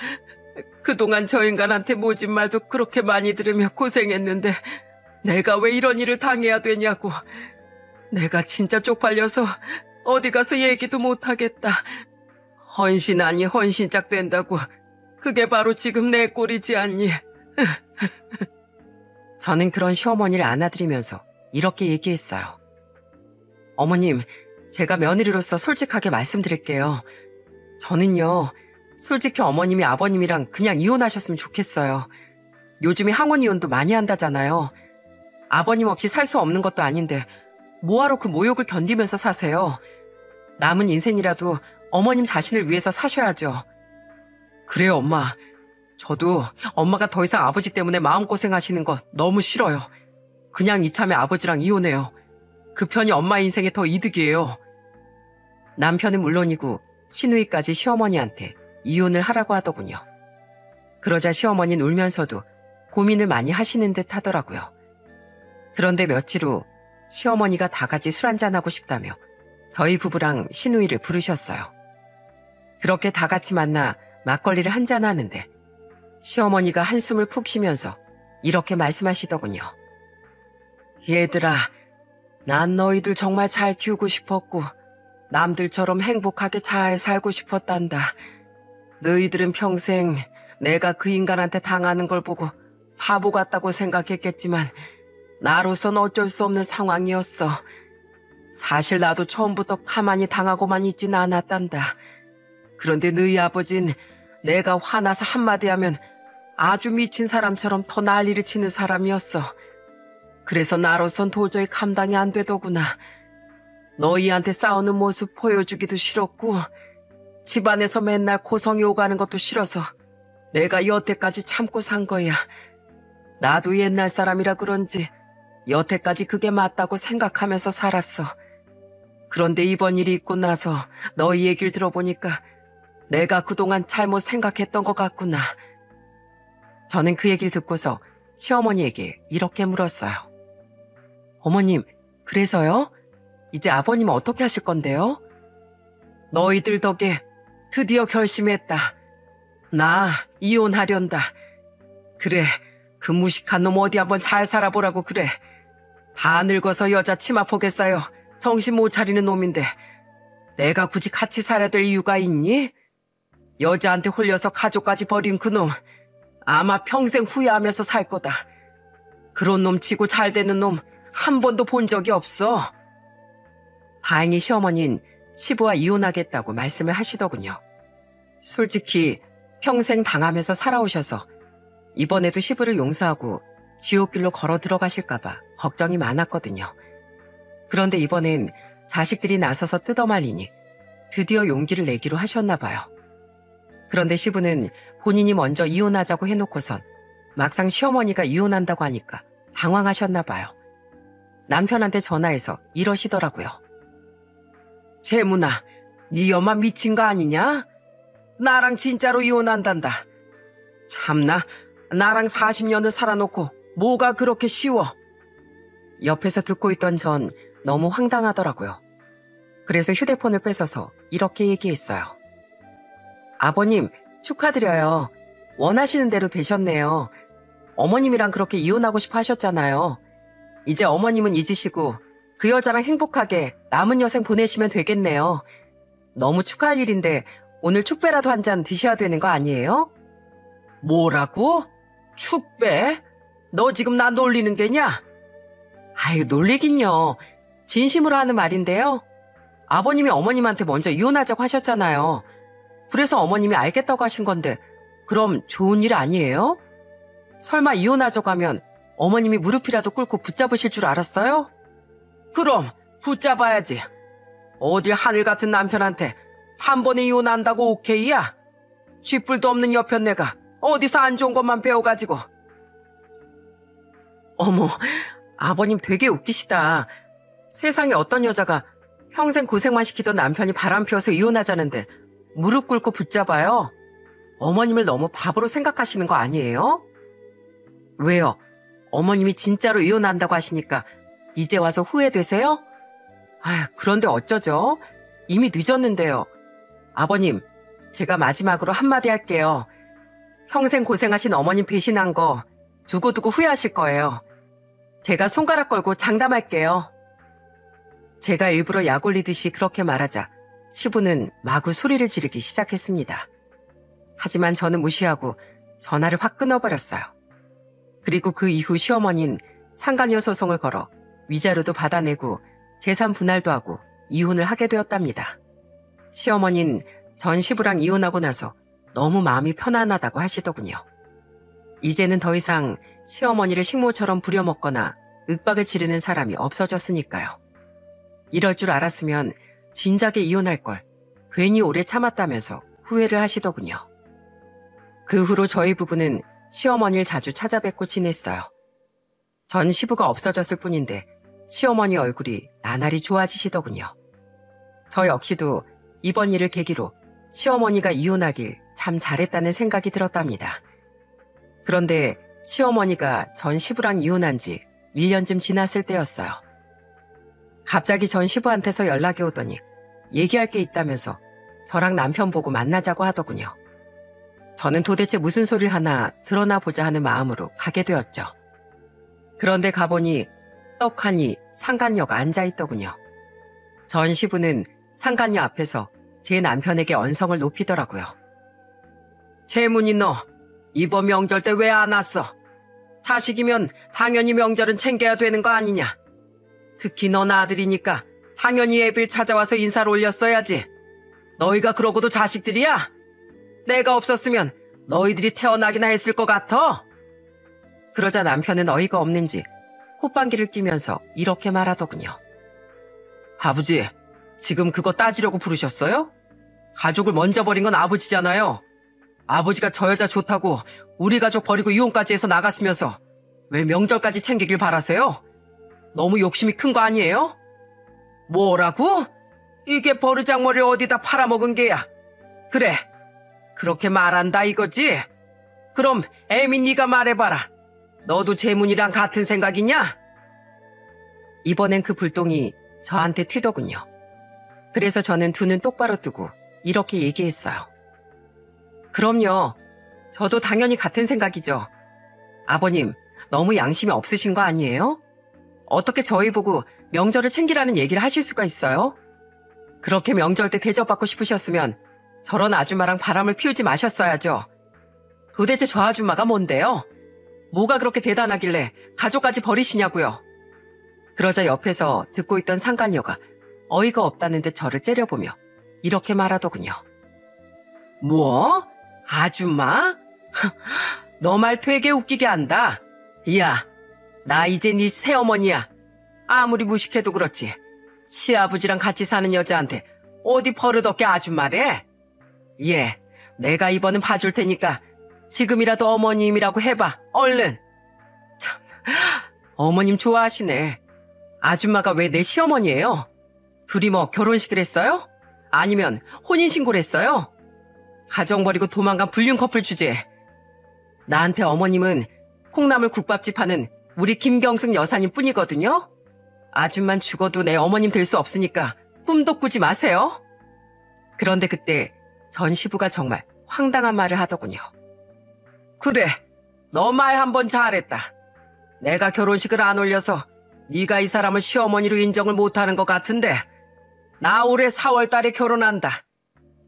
그동안 저 인간한테 모진 말도 그렇게 많이 들으며 고생했는데 내가 왜 이런 일을 당해야 되냐고. 내가 진짜 쪽팔려서 어디 가서 얘기도 못하겠다. 헌신 아니 헌신짝 된다고. 그게 바로 지금 내 꼴이지 않니. 저는 그런 시어머니를 안아드리면서 이렇게 얘기했어요. 어머님, 제가 며느리로서 솔직하게 말씀드릴게요. 저는요, 솔직히 어머님이 아버님이랑 그냥 이혼하셨으면 좋겠어요. 요즘에 항원 이혼도 많이 한다잖아요. 아버님 없이 살 수 없는 것도 아닌데 뭐하러 그 모욕을 견디면서 사세요. 남은 인생이라도 어머님 자신을 위해서 사셔야죠. 그래요, 엄마. 저도 엄마가 더 이상 아버지 때문에 마음고생하시는 거 너무 싫어요. 그냥 이참에 아버지랑 이혼해요. 그 편이 엄마 인생에 더 이득이에요. 남편은 물론이고 시누이까지 시어머니한테 이혼을 하라고 하더군요. 그러자 시어머니는 울면서도 고민을 많이 하시는 듯 하더라고요. 그런데 며칠 후 시어머니가 다 같이 술 한잔하고 싶다며 저희 부부랑 시누이를 부르셨어요. 그렇게 다 같이 만나 막걸리를 한잔하는데 시어머니가 한숨을 푹 쉬면서 이렇게 말씀하시더군요. 얘들아, 난 너희들 정말 잘 키우고 싶었고 남들처럼 행복하게 잘 살고 싶었단다. 너희들은 평생 내가 그 인간한테 당하는 걸 보고 바보 같다고 생각했겠지만 나로선 어쩔 수 없는 상황이었어. 사실 나도 처음부터 가만히 당하고만 있진 않았단다. 그런데 너희 아버진 내가 화나서 한마디 하면 아주 미친 사람처럼 더 난리를 치는 사람이었어. 그래서 나로선 도저히 감당이 안 되더구나. 너희한테 싸우는 모습 보여주기도 싫었고 집안에서 맨날 고성이 오가는 것도 싫어서 내가 여태까지 참고 산 거야. 나도 옛날 사람이라 그런지 여태까지 그게 맞다고 생각하면서 살았어. 그런데 이번 일이 있고 나서 너희 얘기를 들어보니까 내가 그동안 잘못 생각했던 것 같구나. 저는 그 얘기를 듣고서 시어머니에게 이렇게 물었어요. 어머님, 그래서요? 이제 아버님은 어떻게 하실 건데요? 너희들 덕에 드디어 결심했다. 나 이혼하련다. 그래, 그 무식한 놈 어디 한번 잘 살아보라고 그래. 다 늙어서 여자 치마 폭에 쌓여 정신 못 차리는 놈인데 내가 굳이 같이 살아야 될 이유가 있니? 여자한테 홀려서 가족까지 버린 그놈. 아마 평생 후회하면서 살 거다. 그런 놈 치고 잘 되는 놈 한 번도 본 적이 없어. 다행히 시어머니는 시부와 이혼하겠다고 말씀을 하시더군요. 솔직히 평생 당하면서 살아오셔서 이번에도 시부를 용서하고 지옥길로 걸어 들어가실까봐 걱정이 많았거든요. 그런데 이번엔 자식들이 나서서 뜯어말리니 드디어 용기를 내기로 하셨나 봐요. 그런데 시부는 본인이 먼저 이혼하자고 해놓고선 막상 시어머니가 이혼한다고 하니까 당황하셨나 봐요. 남편한테 전화해서 이러시더라고요. 재문아, 네 엄마 미친 거 아니냐? 나랑 진짜로 이혼한단다. 참나, 나랑 40년을 살아놓고 뭐가 그렇게 쉬워? 옆에서 듣고 있던 전 너무 황당하더라고요. 그래서 휴대폰을 뺏어서 이렇게 얘기했어요. 아버님, 축하드려요. 원하시는 대로 되셨네요. 어머님이랑 그렇게 이혼하고 싶어 하셨잖아요. 이제 어머님은 잊으시고 그 여자랑 행복하게 남은 여생 보내시면 되겠네요. 너무 축하할 일인데 오늘 축배라도 한 잔 드셔야 되는 거 아니에요? 뭐라고? 축배? 너 지금 나 놀리는 게냐? 아유, 놀리긴요. 진심으로 하는 말인데요. 아버님이 어머님한테 먼저 이혼하자고 하셨잖아요. 그래서 어머님이 알겠다고 하신 건데 그럼 좋은 일 아니에요? 설마 이혼하자고 하면 어머님이 무릎이라도 꿇고 붙잡으실 줄 알았어요? 그럼 붙잡아야지. 어딜 하늘 같은 남편한테 한 번에 이혼한다고 오케이야? 쥐뿔도 없는 여편 내가 어디서 안 좋은 것만 배워가지고. 어머, 아버님 되게 웃기시다. 세상에 어떤 여자가 평생 고생만 시키던 남편이 바람 피워서 이혼하자는데 무릎 꿇고 붙잡아요? 어머님을 너무 바보로 생각하시는 거 아니에요? 왜요? 어머님이 진짜로 이혼한다고 하시니까 이제 와서 후회되세요? 아휴, 그런데 어쩌죠? 이미 늦었는데요. 아버님, 제가 마지막으로 한마디 할게요. 평생 고생하신 어머님 배신한 거 두고두고 후회하실 거예요. 제가 손가락 걸고 장담할게요. 제가 일부러 약 올리듯이 그렇게 말하자 시부는 마구 소리를 지르기 시작했습니다. 하지만 저는 무시하고 전화를 확 끊어버렸어요. 그리고 그 이후 시어머니는 상간녀 소송을 걸어 위자료도 받아내고 재산 분할도 하고 이혼을 하게 되었답니다. 시어머니는 전 시부랑 이혼하고 나서 너무 마음이 편안하다고 하시더군요. 이제는 더 이상 시어머니를 식모처럼 부려먹거나 윽박을 지르는 사람이 없어졌으니까요. 이럴 줄 알았으면 진작에 이혼할 걸 괜히 오래 참았다면서 후회를 하시더군요. 그 후로 저희 부부는 시어머니를 자주 찾아뵙고 지냈어요. 전 시부가 없어졌을 뿐인데 시어머니 얼굴이 나날이 좋아지시더군요. 저 역시도 이번 일을 계기로 시어머니가 이혼하길 참 잘했다는 생각이 들었답니다. 그런데 시어머니가 전 시부랑 이혼한 지 1년쯤 지났을 때였어요. 갑자기 전 시부한테서 연락이 오더니 얘기할 게 있다면서 저랑 남편 보고 만나자고 하더군요. 저는 도대체 무슨 소리를 하나 드러나 보자 하는 마음으로 가게 되었죠. 그런데 가보니 떡하니 상간녀가 앉아있더군요. 전 시부는 상간녀 앞에서 제 남편에게 언성을 높이더라고요. 재문이 너 이번 명절 때 왜 안 왔어? 자식이면 당연히 명절은 챙겨야 되는 거 아니냐? 특히 넌 아들이니까 당연히 애빌 찾아와서 인사를 올렸어야지. 너희가 그러고도 자식들이야? 내가 없었으면 너희들이 태어나기나 했을 것 같아? 그러자 남편은 어이가 없는지 콧방귀를 뀌면서 이렇게 말하더군요. 아버지, 지금 그거 따지려고 부르셨어요? 가족을 먼저 버린 건 아버지잖아요. 아버지가 저 여자 좋다고 우리 가족 버리고 이혼까지 해서 나갔으면서 왜 명절까지 챙기길 바라세요? 너무 욕심이 큰 거 아니에요? 뭐라고? 이게 버르장머리를 어디다 팔아먹은 게야. 그래, 그렇게 말한다 이거지? 그럼 애미 네가 말해봐라. 너도 재문이랑 같은 생각이냐? 이번엔 그 불똥이 저한테 튀더군요. 그래서 저는 두 눈 똑바로 뜨고 이렇게 얘기했어요. 그럼요. 저도 당연히 같은 생각이죠. 아버님, 너무 양심이 없으신 거 아니에요? 어떻게 저희 보고 명절을 챙기라는 얘기를 하실 수가 있어요? 그렇게 명절 때 대접받고 싶으셨으면 저런 아줌마랑 바람을 피우지 마셨어야죠. 도대체 저 아줌마가 뭔데요? 뭐가 그렇게 대단하길래 가족까지 버리시냐고요? 그러자 옆에서 듣고 있던 상간녀가 어이가 없다는 듯 저를 째려보며 이렇게 말하더군요. 뭐? 아줌마? 너 말 되게 웃기게 한다. 야, 나 이제 네 새어머니야. 아무리 무식해도 그렇지. 시아버지랑 같이 사는 여자한테 어디 버릇없게 아줌마래? 예, 내가 이번은 봐줄 테니까 지금이라도 어머님이라고 해봐. 얼른. 참, 어머님 좋아하시네. 아줌마가 왜 내 시어머니예요? 둘이 뭐 결혼식을 했어요? 아니면 혼인신고를 했어요? 가정 버리고 도망간 불륜 커플 주제에. 나한테 어머님은 콩나물 국밥집 하는 우리 김경숙 여사님 뿐이거든요. 아줌만 죽어도 내 어머님 될 수 없으니까 꿈도 꾸지 마세요. 그런데 그때 전 시부가 정말 황당한 말을 하더군요. 그래, 너 말 한번 잘했다. 내가 결혼식을 안 올려서 네가 이 사람을 시어머니로 인정을 못하는 것 같은데 나 올해 4월 달에 결혼한다.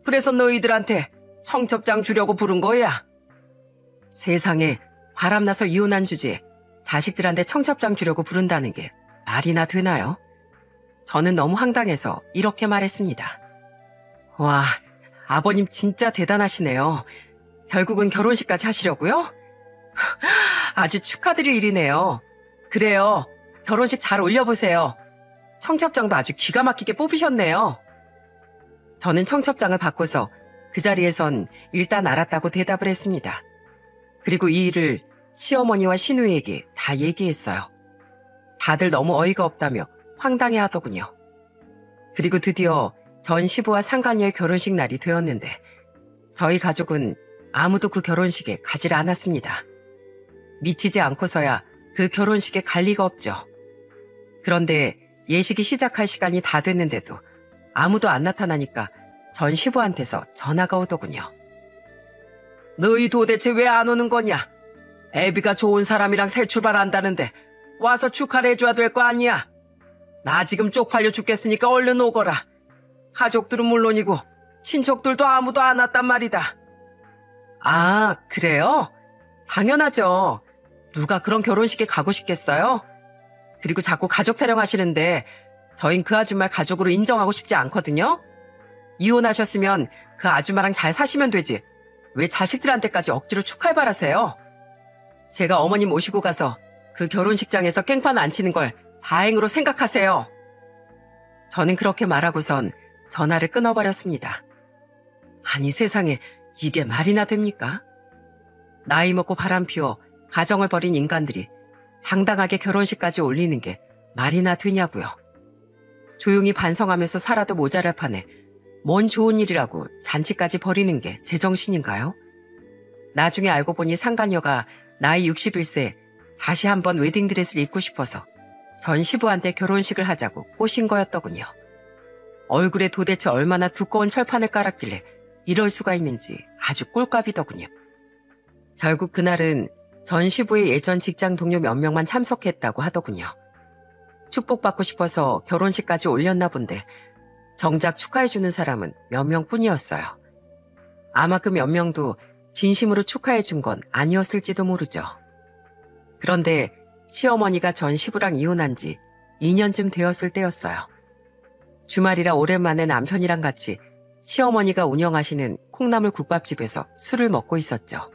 그래서 너희들한테 청첩장 주려고 부른 거야. 세상에 바람나서 이혼한 주제에 자식들한테 청첩장 주려고 부른다는 게 말이나 되나요? 저는 너무 황당해서 이렇게 말했습니다. 와, 아버님 진짜 대단하시네요. 결국은 결혼식까지 하시려고요? 아주 축하드릴 일이네요. 그래요. 결혼식 잘 올려보세요. 청첩장도 아주 기가 막히게 뽑으셨네요. 저는 청첩장을 받고서 그 자리에선 일단 알았다고 대답을 했습니다. 그리고 이 일을 시어머니와 시누이에게 다 얘기했어요. 다들 너무 어이가 없다며 황당해 하더군요. 그리고 드디어 전 시부와 상간녀의 결혼식 날이 되었는데 저희 가족은 아무도 그 결혼식에 가지를 않았습니다. 미치지 않고서야 그 결혼식에 갈 리가 없죠. 그런데 예식이 시작할 시간이 다 됐는데도 아무도 안 나타나니까 전 시부한테서 전화가 오더군요. 너희 도대체 왜 안 오는 거냐? 애비가 좋은 사람이랑 새 출발한다는데 와서 축하를 해줘야 될 거 아니야? 나 지금 쪽팔려 죽겠으니까 얼른 오거라. 가족들은 물론이고 친척들도 아무도 안 왔단 말이다. 아, 그래요? 당연하죠. 누가 그런 결혼식에 가고 싶겠어요? 그리고 자꾸 가족 타령하시는데 저흰 그 아줌마를 가족으로 인정하고 싶지 않거든요. 이혼하셨으면 그 아줌마랑 잘 사시면 되지. 왜 자식들한테까지 억지로 축하해 바라세요? 제가 어머님 모시고 가서 그 결혼식장에서 깽판 안 치는 걸 다행으로 생각하세요. 저는 그렇게 말하고선 전화를 끊어버렸습니다. 아니 세상에 이게 말이나 됩니까? 나이 먹고 바람 피워 가정을 벌인 인간들이 당당하게 결혼식까지 올리는 게 말이나 되냐고요. 조용히 반성하면서 살아도 모자랄 판에 뭔 좋은 일이라고 잔치까지 벌이는 게 제정신인가요? 나중에 알고 보니 상간녀가 나이 61세 다시 한번 웨딩드레스를 입고 싶어서 전 시부한테 결혼식을 하자고 꼬신 거였더군요. 얼굴에 도대체 얼마나 두꺼운 철판을 깔았길래 이럴 수가 있는지 아주 꼴값이더군요. 결국 그날은 전 시부의 예전 직장 동료 몇 명만 참석했다고 하더군요. 축복받고 싶어서 결혼식까지 올렸나 본데 정작 축하해주는 사람은 몇 명뿐이었어요. 아마 그 몇 명도 진심으로 축하해준 건 아니었을지도 모르죠. 그런데 시어머니가 전 시부랑 이혼한 지 2년쯤 되었을 때였어요. 주말이라 오랜만에 남편이랑 같이 시어머니가 운영하시는 콩나물 국밥집에서 술을 먹고 있었죠.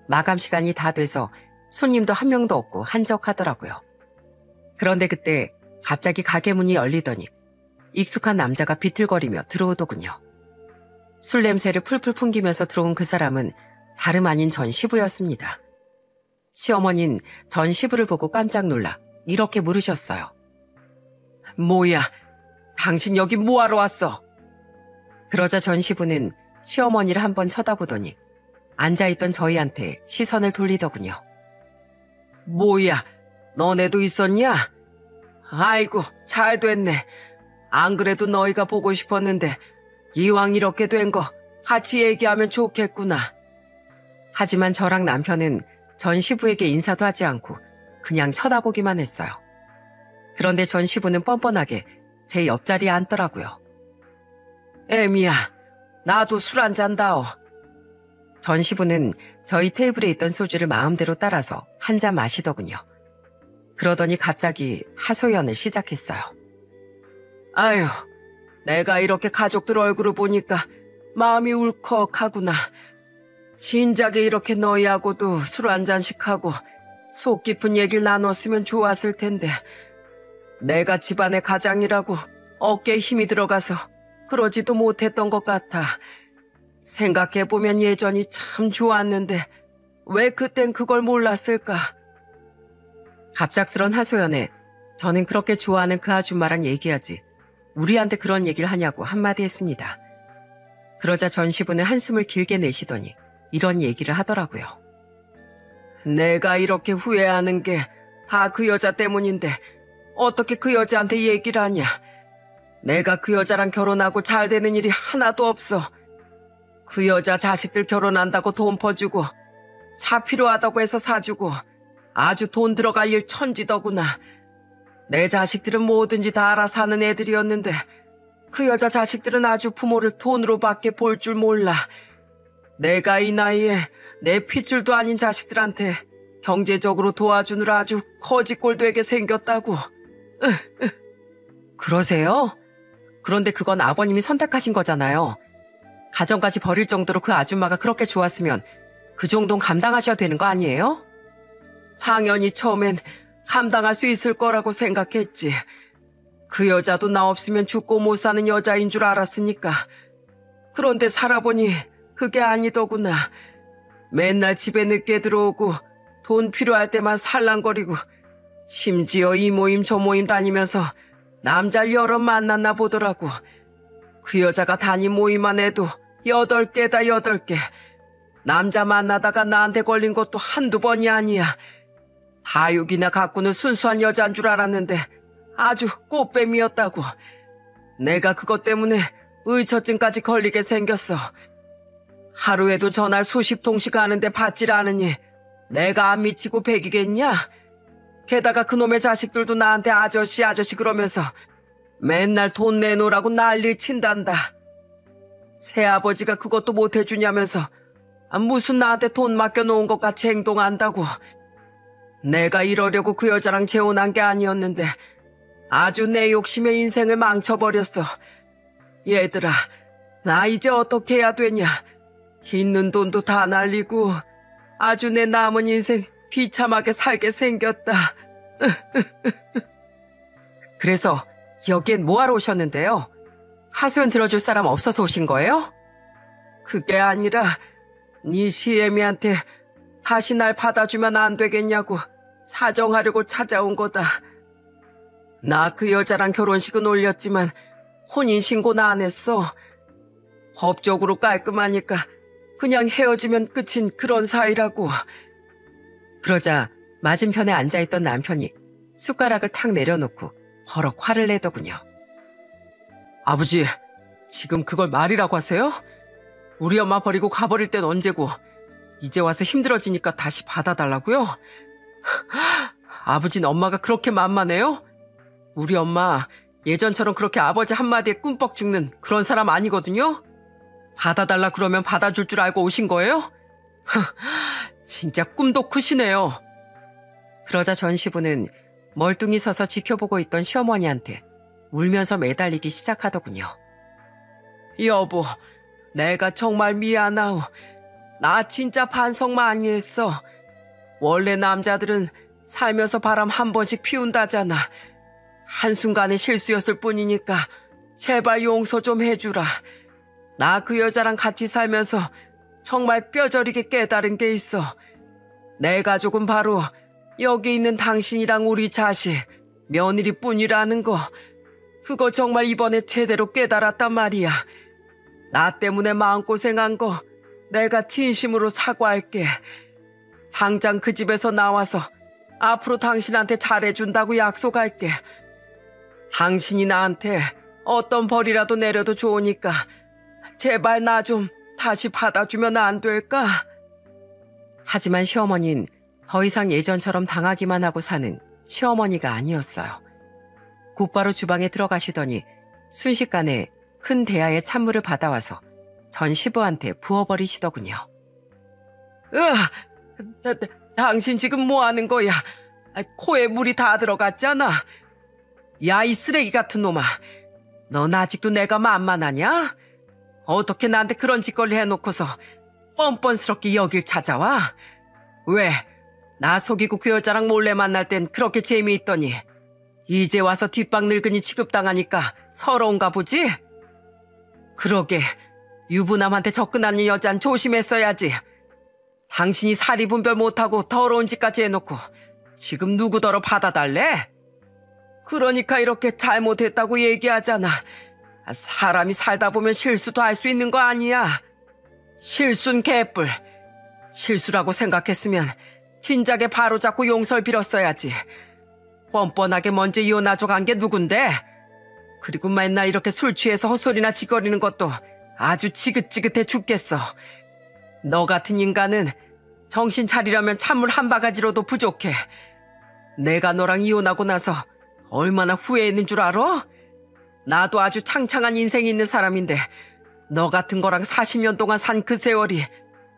마감 시간이 다 돼서 손님도 한 명도 없고 한적하더라고요. 그런데 그때 갑자기 가게 문이 열리더니 익숙한 남자가 비틀거리며 들어오더군요. 술 냄새를 풀풀 풍기면서 들어온 그 사람은 다름 아닌 전 시부였습니다. 시어머니는 전 시부를 보고 깜짝 놀라 이렇게 물으셨어요. 뭐야, 당신 여기 뭐하러 왔어? 그러자 전 시부는 시어머니를 한번 쳐다보더니 앉아있던 저희한테 시선을 돌리더군요. 뭐야, 너네도 있었냐? 아이고, 잘 됐네. 안 그래도 너희가 보고 싶었는데 이왕 이렇게 된 거 같이 얘기하면 좋겠구나. 하지만 저랑 남편은 전 시부에게 인사도 하지 않고 그냥 쳐다보기만 했어요. 그런데 전 시부는 뻔뻔하게 제 옆자리에 앉더라고요. 애미야, 나도 술 한잔 다오. 전 시부는 저희 테이블에 있던 소주를 마음대로 따라서 한 잔 마시더군요. 그러더니 갑자기 하소연을 시작했어요. 아유, 내가 이렇게 가족들 얼굴을 보니까 마음이 울컥하구나. 진작에 이렇게 너희하고도 술 한 잔씩 하고 속 깊은 얘기를 나눴으면 좋았을 텐데 내가 집안의 가장이라고 어깨에 힘이 들어가서 그러지도 못했던 것 같아. 생각해보면 예전이 참 좋았는데 왜 그땐 그걸 몰랐을까? 갑작스런 하소연에 저는 그렇게 좋아하는 그 아줌마랑 얘기하지 우리한테 그런 얘기를 하냐고 한마디 했습니다. 그러자 전 시부는 한숨을 길게 내쉬더니 이런 얘기를 하더라고요. 내가 이렇게 후회하는 게 다 그 여자 때문인데 어떻게 그 여자한테 얘기를 하냐. 내가 그 여자랑 결혼하고 잘 되는 일이 하나도 없어. 그 여자 자식들 결혼한다고 돈 퍼주고 차 필요하다고 해서 사주고 아주 돈 들어갈 일 천지더구나. 내 자식들은 뭐든지 다 알아서 하는 애들이었는데 그 여자 자식들은 아주 부모를 돈으로 밖에 볼 줄 몰라. 내가 이 나이에 내 핏줄도 아닌 자식들한테 경제적으로 도와주느라 아주 거지꼴 되게 생겼다고. 그러세요? 그런데 그건 아버님이 선택하신 거잖아요. 가정까지 버릴 정도로 그 아줌마가 그렇게 좋았으면 그 정도는 감당하셔야 되는 거 아니에요? 당연히 처음엔 감당할 수 있을 거라고 생각했지. 그 여자도 나 없으면 죽고 못 사는 여자인 줄 알았으니까. 그런데 살아보니 그게 아니더구나. 맨날 집에 늦게 들어오고 돈 필요할 때만 살랑거리고 심지어 이 모임 저 모임 다니면서 남자를 여러 만났나 보더라고. 그 여자가 단위 모임만 해도 8개다 8개. 남자 만나다가 나한테 걸린 것도 한두 번이 아니야. 다육이나 갖고는 순수한 여자인 줄 알았는데 아주 꽃뱀이었다고. 내가 그것 때문에 의처증까지 걸리게 생겼어. 하루에도 전화 수십 통씩 하는데 받질 않으니 내가 안 미치고 백이겠냐? 게다가 그놈의 자식들도 나한테 아저씨 아저씨 그러면서 맨날 돈 내놓으라고 난리를 친단다. 새아버지가 그것도 못 해주냐면서 무슨 나한테 돈 맡겨놓은 것 같이 행동한다고. 내가 이러려고 그 여자랑 재혼한 게 아니었는데 아주 내 욕심에 인생을 망쳐버렸어. 얘들아, 나 이제 어떻게 해야 되냐. 있는 돈도 다 날리고 아주 내 남은 인생 비참하게 살게 생겼다. 그래서 여기엔 뭐하러 오셨는데요? 하소연 들어줄 사람 없어서 오신 거예요? 그게 아니라 네 시애미한테 다시 날 받아주면 안 되겠냐고 사정하려고 찾아온 거다. 나 그 여자랑 결혼식은 올렸지만 혼인신고는 안 했어. 법적으로 깔끔하니까 그냥 헤어지면 끝인 그런 사이라고. 그러자 맞은편에 앉아있던 남편이 숟가락을 탁 내려놓고 버럭 화를 내더군요. 아버지, 지금 그걸 말이라고 하세요? 우리 엄마 버리고 가버릴 땐 언제고 이제 와서 힘들어지니까 다시 받아달라고요? 아버지는 엄마가 그렇게 만만해요? 우리 엄마 예전처럼 그렇게 아버지 한마디에 꿈뻑 죽는 그런 사람 아니거든요? 받아달라 그러면 받아줄 줄 알고 오신 거예요? 진짜 꿈도 크시네요. 그러자 전 시부는 멀뚱히 서서 지켜보고 있던 시어머니한테 울면서 매달리기 시작하더군요. 여보, 내가 정말 미안하오. 나 진짜 반성 많이 했어. 원래 남자들은 살면서 바람 한 번씩 피운다잖아. 한순간의 실수였을 뿐이니까 제발 용서 좀 해주라. 나 그 여자랑 같이 살면서 정말 뼈저리게 깨달은 게 있어. 내 가족은 바로 여기 있는 당신이랑 우리 자식, 며느리뿐이라는 거. 그거 정말 이번에 제대로 깨달았단 말이야. 나 때문에 마음고생한 거 내가 진심으로 사과할게. 당장 그 집에서 나와서 앞으로 당신한테 잘해준다고 약속할게. 당신이 나한테 어떤 벌이라도 내려도 좋으니까 제발 나 좀 다시 받아주면 안 될까? 하지만 시어머니는 더 이상 예전처럼 당하기만 하고 사는 시어머니가 아니었어요. 곧바로 주방에 들어가시더니 순식간에 큰 대야에 찬물을 받아와서 전 시부한테 부어버리시더군요. 당신 지금 뭐 하는 거야? 코에 물이 다 들어갔잖아. 야, 이 쓰레기 같은 놈아. 넌 아직도 내가 만만하냐? 어떻게 나한테 그런 짓거리 해놓고서 뻔뻔스럽게 여길 찾아와? 왜? 나 속이고 그 여자랑 몰래 만날 땐 그렇게 재미있더니 이제 와서 뒷방 늙은이 취급당하니까 서러운가 보지? 그러게 유부남한테 접근하는 여잔 조심했어야지. 당신이 사리분별 못하고 더러운 짓까지 해놓고 지금 누구더러 받아달래? 그러니까 이렇게 잘못했다고 얘기하잖아. 사람이 살다 보면 실수도 할 수 있는 거 아니야. 실수는 개뿔. 실수라고 생각했으면 진작에 바로잡고 용서를 빌었어야지. 뻔뻔하게 먼저 이혼하죠 간 게 누군데? 그리고 맨날 이렇게 술 취해서 헛소리나 짓거리는 것도 아주 지긋지긋해 죽겠어. 너 같은 인간은 정신 차리려면 찬물 한 바가지로도 부족해. 내가 너랑 이혼하고 나서 얼마나 후회했는 줄 알아? 나도 아주 창창한 인생이 있는 사람인데 너 같은 거랑 40년 동안 산 그 세월이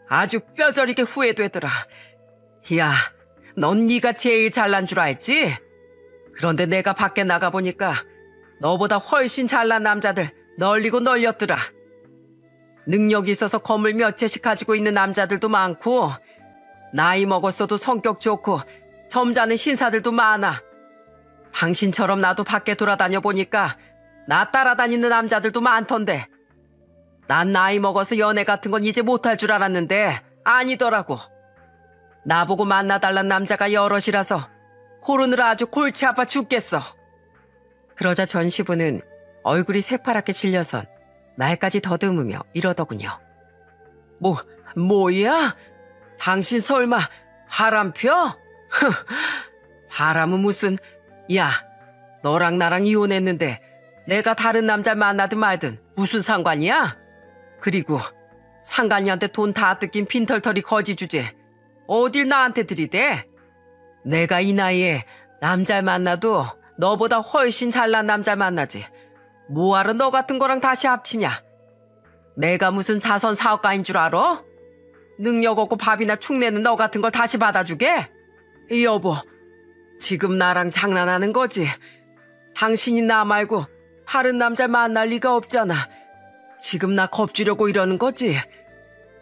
아주 뼈저리게 후회되더라. 야, 넌 네가 제일 잘난 줄 알지? 그런데 내가 밖에 나가보니까 너보다 훨씬 잘난 남자들 널리고 널렸더라. 능력이 있어서 건물 몇 채씩 가지고 있는 남자들도 많고 나이 먹었어도 성격 좋고 점잖은 신사들도 많아. 당신처럼 나도 밖에 돌아다녀 보니까 나 따라다니는 남자들도 많던데 난 나이 먹어서 연애 같은 건 이제 못할 줄 알았는데 아니더라고. 나보고 만나달란 남자가 여럿이라서 고르느라 아주 골치 아파 죽겠어. 그러자 전 시부는 얼굴이 새파랗게 질려선 말까지 더듬으며 이러더군요. 뭐야? 당신 설마 바람 펴? 바람은 무슨... 야, 너랑 나랑 이혼했는데 내가 다른 남자 만나든 말든 무슨 상관이야? 그리고 상간이한테 돈 다 뜯긴 빈털터리 거지 주제 어딜 나한테 들이대? 내가 이 나이에 남자 만나도 너보다 훨씬 잘난 남자 만나지. 뭐하러 너 같은 거랑 다시 합치냐? 내가 무슨 자선 사업가인 줄 알아? 능력 없고 밥이나 축내는 너 같은 걸 다시 받아주게? 여보, 지금 나랑 장난하는 거지? 당신이 나 말고 다른 남자 만날 리가 없잖아. 지금 나 겁주려고 이러는 거지?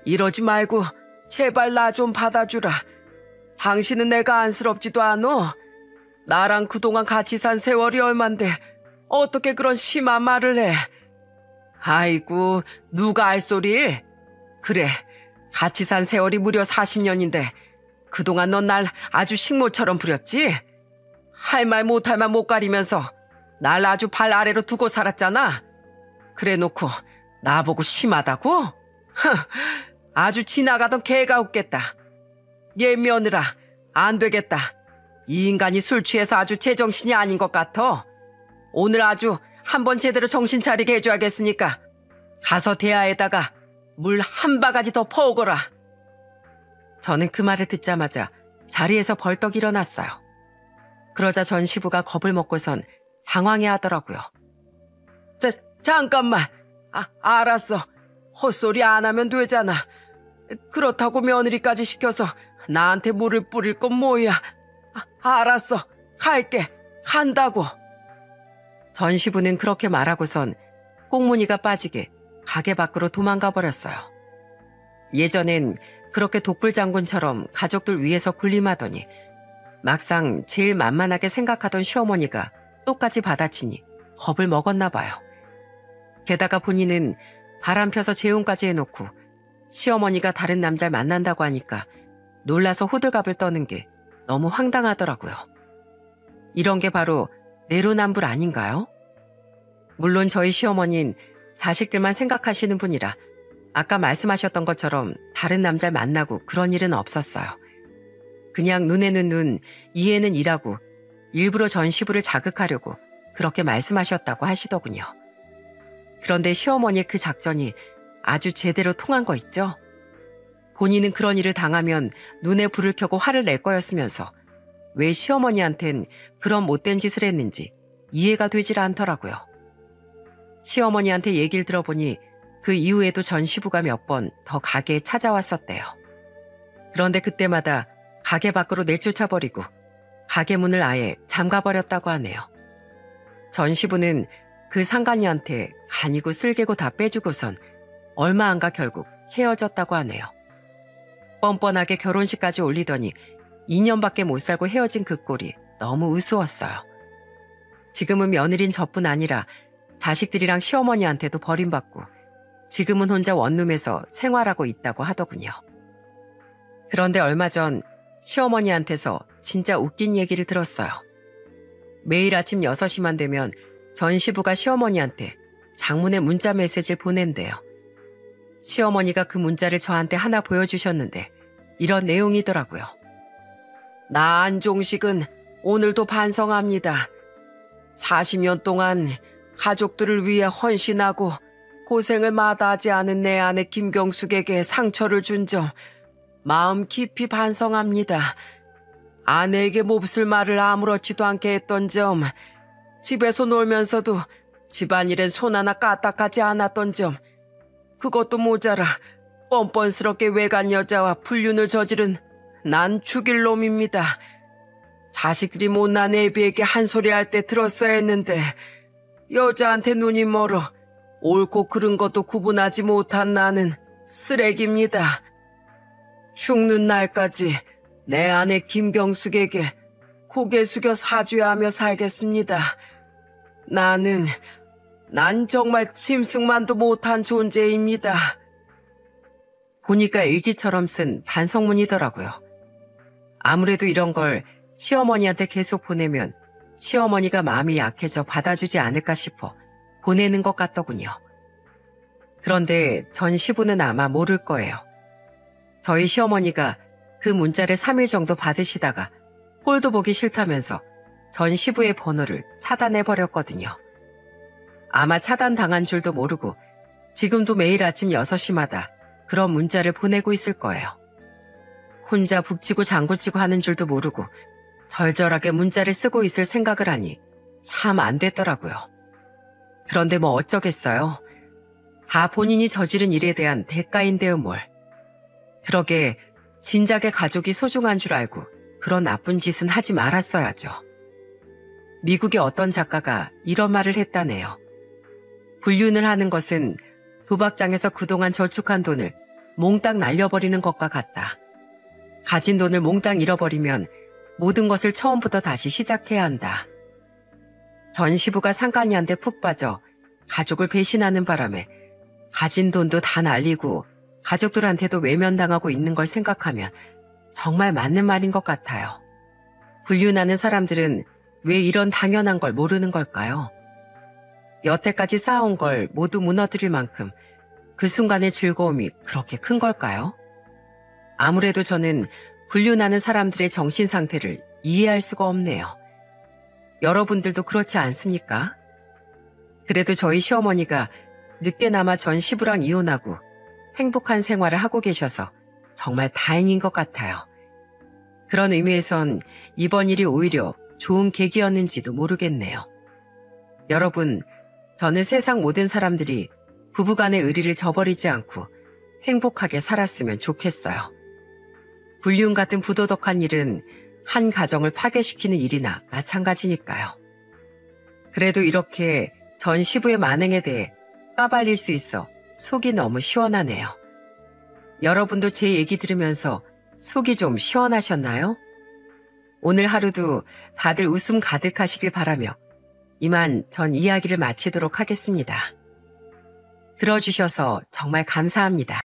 이러지 말고 제발 나 좀 받아주라. 당신은 내가 안쓰럽지도 않어. 나랑 그동안 같이 산 세월이 얼만데 어떻게 그런 심한 말을 해. 아이고, 누가 알 소리를. 그래, 같이 산 세월이 무려 40년인데 그동안 넌 날 아주 식모처럼 부렸지? 할 말 못할 말 못 가리면서 날 아주 발 아래로 두고 살았잖아. 그래놓고 나보고 심하다고? 아주 지나가던 개가 웃겠다. 얘 며느라, 안 되겠다. 이 인간이 술 취해서 아주 제정신이 아닌 것 같아. 오늘 아주 한번 제대로 정신 차리게 해줘야겠으니까 가서 대야에다가 물 한 바가지 더 퍼오거라. 저는 그 말을 듣자마자 자리에서 벌떡 일어났어요. 그러자 전 시부가 겁을 먹고선 당황해 하더라고요. 잠깐만. 알았어. 헛소리 안 하면 되잖아. 그렇다고 며느리까지 시켜서 나한테 물을 뿌릴 건 뭐야. 알았어. 갈게. 간다고. 전 시부는 그렇게 말하고선 꽁무니가 빠지게 가게 밖으로 도망가 버렸어요. 예전엔 그렇게 독불장군처럼 가족들 위해서 군림하더니 막상 제일 만만하게 생각하던 시어머니가 똑같이 받아치니 겁을 먹었나 봐요. 게다가 본인은 바람 펴서 재혼까지 해놓고 시어머니가 다른 남자를 만난다고 하니까 놀라서 호들갑을 떠는 게 너무 황당하더라고요. 이런 게 바로 내로남불 아닌가요? 물론 저희 시어머니는 자식들만 생각하시는 분이라 아까 말씀하셨던 것처럼 다른 남자를 만나고 그런 일은 없었어요. 그냥 눈에는 눈, 이에는 이라고 일부러 전 시부를 자극하려고 그렇게 말씀하셨다고 하시더군요. 그런데 시어머니의 그 작전이 아주 제대로 통한 거 있죠? 본인은 그런 일을 당하면 눈에 불을 켜고 화를 낼 거였으면서 왜 시어머니한텐 그런 못된 짓을 했는지 이해가 되질 않더라고요. 시어머니한테 얘기를 들어보니 그 이후에도 전 시부가 몇 번 더 가게에 찾아왔었대요. 그런데 그때마다 가게 밖으로 내쫓아버리고 가게 문을 아예 잠가버렸다고 하네요. 전 시부는 그 상간녀한테 간이고 쓸개고 다 빼주고선 얼마 안 가 결국 헤어졌다고 하네요. 뻔뻔하게 결혼식까지 올리더니 2년밖에 못 살고 헤어진 그 꼴이 너무 우스웠어요. 지금은 며느린 저뿐 아니라 자식들이랑 시어머니한테도 버림받고 지금은 혼자 원룸에서 생활하고 있다고 하더군요. 그런데 얼마 전 시어머니한테서 진짜 웃긴 얘기를 들었어요. 매일 아침 6시만 되면 전 시부가 시어머니한테 장문의 문자 메시지를 보낸대요. 시어머니가 그 문자를 저한테 하나 보여주셨는데 이런 내용이더라고요. 나 안종식은 오늘도 반성합니다. 40년 동안 가족들을 위해 헌신하고 고생을 마다하지 않은 내 아내 김경숙에게 상처를 준 점 마음 깊이 반성합니다. 아내에게 몹쓸 말을 아무렇지도 않게 했던 점, 집에서 놀면서도 집안일엔 손 하나 까딱하지 않았던 점, 그것도 모자라 뻔뻔스럽게 외간 여자와 불륜을 저지른 난 죽일 놈입니다. 자식들이 못난 애비에게 한 소리 할 때 들었어야 했는데 여자한테 눈이 멀어 옳고 그른 것도 구분하지 못한 나는 쓰레기입니다. 죽는 날까지 내 아내 김경숙에게 고개 숙여 사죄하며 살겠습니다. 난 정말 짐승만도 못한 존재입니다. 보니까 일기처럼 쓴 반성문이더라고요. 아무래도 이런 걸 시어머니한테 계속 보내면 시어머니가 마음이 약해져 받아주지 않을까 싶어 보내는 것 같더군요. 그런데 전 시부는 아마 모를 거예요. 저희 시어머니가 그 문자를 3일 정도 받으시다가 꼴도 보기 싫다면서 전 시부의 번호를 차단해버렸거든요. 아마 차단당한 줄도 모르고 지금도 매일 아침 6시마다 그런 문자를 보내고 있을 거예요. 혼자 북치고 장구치고 하는 줄도 모르고 절절하게 문자를 쓰고 있을 생각을 하니 참 안 됐더라고요. 그런데 뭐 어쩌겠어요. 다 본인이 저지른 일에 대한 대가인데요 뭘. 그러게 진작에 가족이 소중한 줄 알고 그런 나쁜 짓은 하지 말았어야죠. 미국의 어떤 작가가 이런 말을 했다네요. 불륜을 하는 것은 도박장에서 그동안 저축한 돈을 몽땅 날려버리는 것과 같다. 가진 돈을 몽땅 잃어버리면 모든 것을 처음부터 다시 시작해야 한다. 전 시부가 상간이한테 푹 빠져 가족을 배신하는 바람에 가진 돈도 다 날리고 가족들한테도 외면당하고 있는 걸 생각하면 정말 맞는 말인 것 같아요. 불륜하는 사람들은 왜 이런 당연한 걸 모르는 걸까요? 여태까지 쌓아온 걸 모두 무너뜨릴 만큼 그 순간의 즐거움이 그렇게 큰 걸까요? 아무래도 저는 불륜하는 사람들의 정신 상태를 이해할 수가 없네요. 여러분들도 그렇지 않습니까? 그래도 저희 시어머니가 늦게나마 전 시부랑 이혼하고 행복한 생활을 하고 계셔서 정말 다행인 것 같아요. 그런 의미에선 이번 일이 오히려 좋은 계기였는지도 모르겠네요. 여러분, 저는 세상 모든 사람들이 부부간의 의리를 저버리지 않고 행복하게 살았으면 좋겠어요. 불륜 같은 부도덕한 일은 한 가정을 파괴시키는 일이나 마찬가지니까요. 그래도 이렇게 전 시부의 만행에 대해 까발릴 수 있어 속이 너무 시원하네요. 여러분도 제 얘기 들으면서 속이 좀 시원하셨나요? 오늘 하루도 다들 웃음 가득하시길 바라며 이만 전 이야기를 마치도록 하겠습니다. 들어주셔서 정말 감사합니다.